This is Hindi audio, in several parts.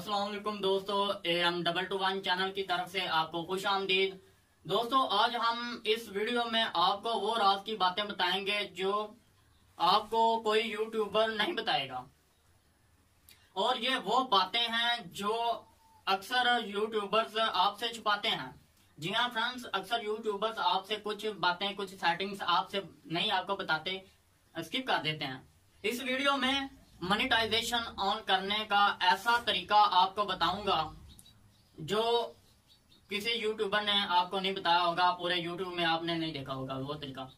अस्सलाम वालेकुम दोस्तों, AM221 चैनल की तरफ से आपको खुश आमदीद। दोस्तों, आज हम इस वीडियो में आपको वो राज की बातें बताएंगे जो आपको कोई यूट्यूबर नहीं बताएगा। और ये वो बातें हैं जो अक्सर यूट्यूबर्स आपसे छुपाते हैं। जी हाँ फ्रेंड्स, अक्सर यूट्यूबर्स आपसे कुछ बातें, कुछ सेटिंग्स आपसे नहीं आपको बताते, स्किप कर देते हैं। इस वीडियो में मोनेटाइजेशन ऑन करने का ऐसा तरीका आपको बताऊंगा जो किसी यूट्यूबर ने आपको नहीं बताया होगा, पूरे यूट्यूब में आपने नहीं देखा होगा। वो तरीका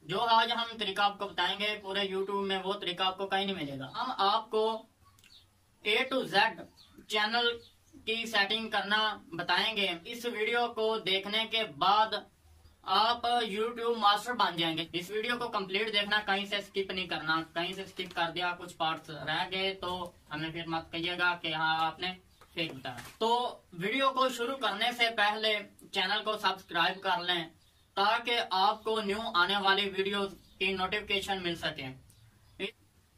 जो आज हम तरीका आपको बताएंगे, पूरे यूट्यूब में वो तरीका आपको कहीं नहीं मिलेगा। हम आपको A to Z चैनल की सेटिंग करना बताएंगे। इस वीडियो को देखने के बाद आप YouTube मास्टर बन जाएंगे। इस वीडियो को कंप्लीट देखना, कहीं से स्किप नहीं करना। कहीं से स्किप कर दिया, कुछ पार्ट्स रह गए तो हमें फिर मत कहिएगा कि हाँ आपने फेक बताया। तो वीडियो को शुरू करने से पहले चैनल को सब्सक्राइब कर लें ताकि आपको न्यू आने वाली वीडियो की नोटिफिकेशन मिल सके।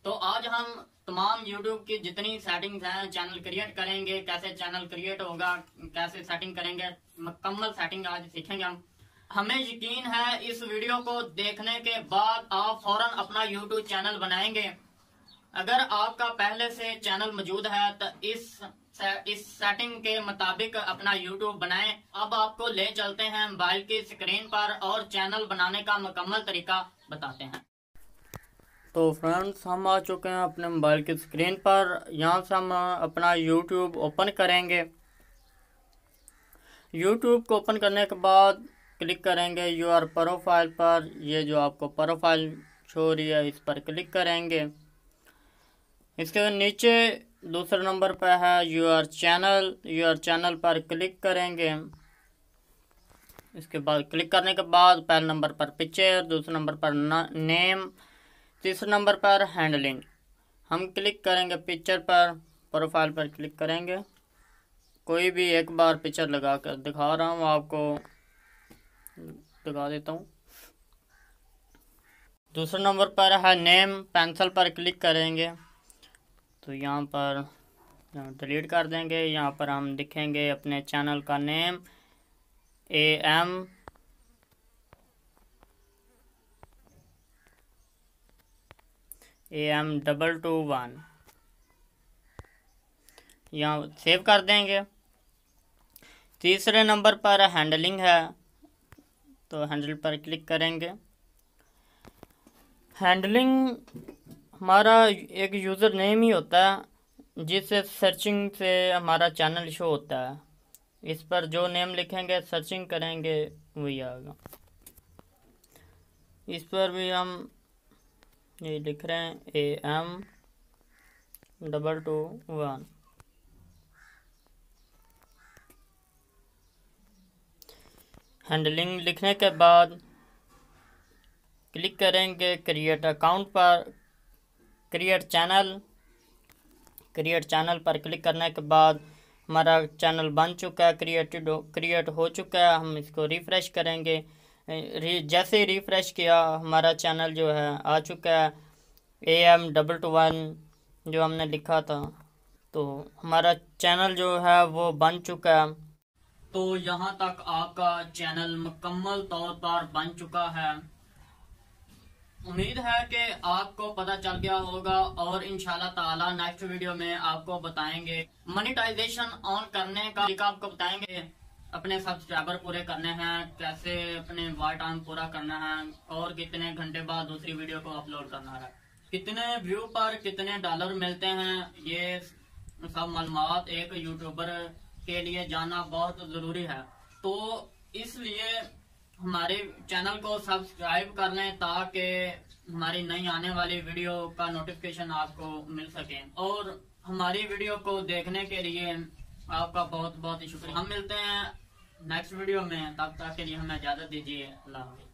तो आज हम तमाम YouTube की जितनी सेटिंग्स हैं चैनल क्रिएट करेंगे, कैसे चैनल क्रिएट होगा, कैसे सेटिंग करेंगे, मुकम्मल सेटिंग आज सीखेंगे हम। हमें यकीन है इस वीडियो को देखने के बाद आप फौरन अपना YouTube चैनल बनाएंगे। अगर आपका पहले से चैनल मौजूद है तो इस सेटिंग के मुताबिक अपना YouTube बनाएं। अब आपको ले चलते हैं मोबाइल की स्क्रीन पर और चैनल बनाने का मुकम्मल तरीका बताते हैं। तो फ्रेंड्स, हम आ चुके हैं अपने मोबाइल की स्क्रीन पर। यहाँ से हम अपना YouTube ओपन करेंगे। YouTube को ओपन करने के बाद क्लिक करेंगे योर प्रोफाइल पर। ये जो आपको प्रोफाइल शो हो रही है, इस पर क्लिक करेंगे। इसके नीचे दूसरे नंबर पर है योर चैनल। योर चैनल पर क्लिक करेंगे। इसके बाद क्लिक करने के बाद पहले नंबर पर पिक्चर, दूसरे नंबर पर नेम, तीसरे नंबर पर हैंडलिंग। हम क्लिक करेंगे पिक्चर पर, प्रोफाइल पर क्लिक करेंगे। कोई भी एक बार पिक्चर लगा कर दिखा रहा हूँ आपको, दिखा देता हूँ। दूसरे नंबर पर है नेम, पेंसिल पर क्लिक करेंगे तो यहाँ पर डिलीट कर देंगे। यहाँ पर हम लिखेंगे अपने चैनल का नेम AM221। यहाँ सेव कर देंगे। तीसरे नंबर पर हैंडलिंग है तो हैंडल पर क्लिक करेंगे। हैंडलिंग हमारा एक यूज़र नेम ही होता है जिससे सर्चिंग से हमारा चैनल शो होता है। इस पर जो नेम लिखेंगे, सर्चिंग करेंगे, वही आएगा। इस पर भी हम ये लिख रहे हैं AM221। हैंडलिंग लिखने के बाद क्लिक करेंगे क्रिएट अकाउंट पर, क्रिएट चैनल पर क्लिक करने के बाद हमारा चैनल बन चुका है, क्रिएट हो चुका है। हम इसको रिफ़्रेश करेंगे। जैसे ही रिफ़्रेश किया हमारा चैनल जो है आ चुका है, AM221 जो हमने लिखा था। तो हमारा चैनल जो है वो बन चुका है। तो यहाँ तक आपका चैनल मुकम्मल तौर पर बन चुका है। उम्मीद है कि आपको पता चल गया होगा और इंशाल्लाह ताला नेक्स्ट वीडियो में आपको बताएंगे मोनेटाइजेशन ऑन करने का तरीका। आपको बताएंगे अपने सब्सक्राइबर पूरे करने हैं, कैसे अपने वॉच टाइम पूरा करना है और कितने घंटे बाद दूसरी वीडियो को अपलोड करना है, कितने व्यू पर कितने डॉलर मिलते हैं। ये सब मालूमात एक यूट्यूबर के लिए जानना बहुत ज़रूरी है। तो इसलिए हमारे चैनल को सब्सक्राइब कर लें ताकि हमारी नई आने वाली वीडियो का नोटिफिकेशन आपको मिल सके। और हमारी वीडियो को देखने के लिए आपका बहुत बहुत शुक्रिया। हम मिलते हैं नेक्स्ट वीडियो में, तब तक के लिए हमें इजाज़त दीजिए। अल्लाह हाफ़िज़।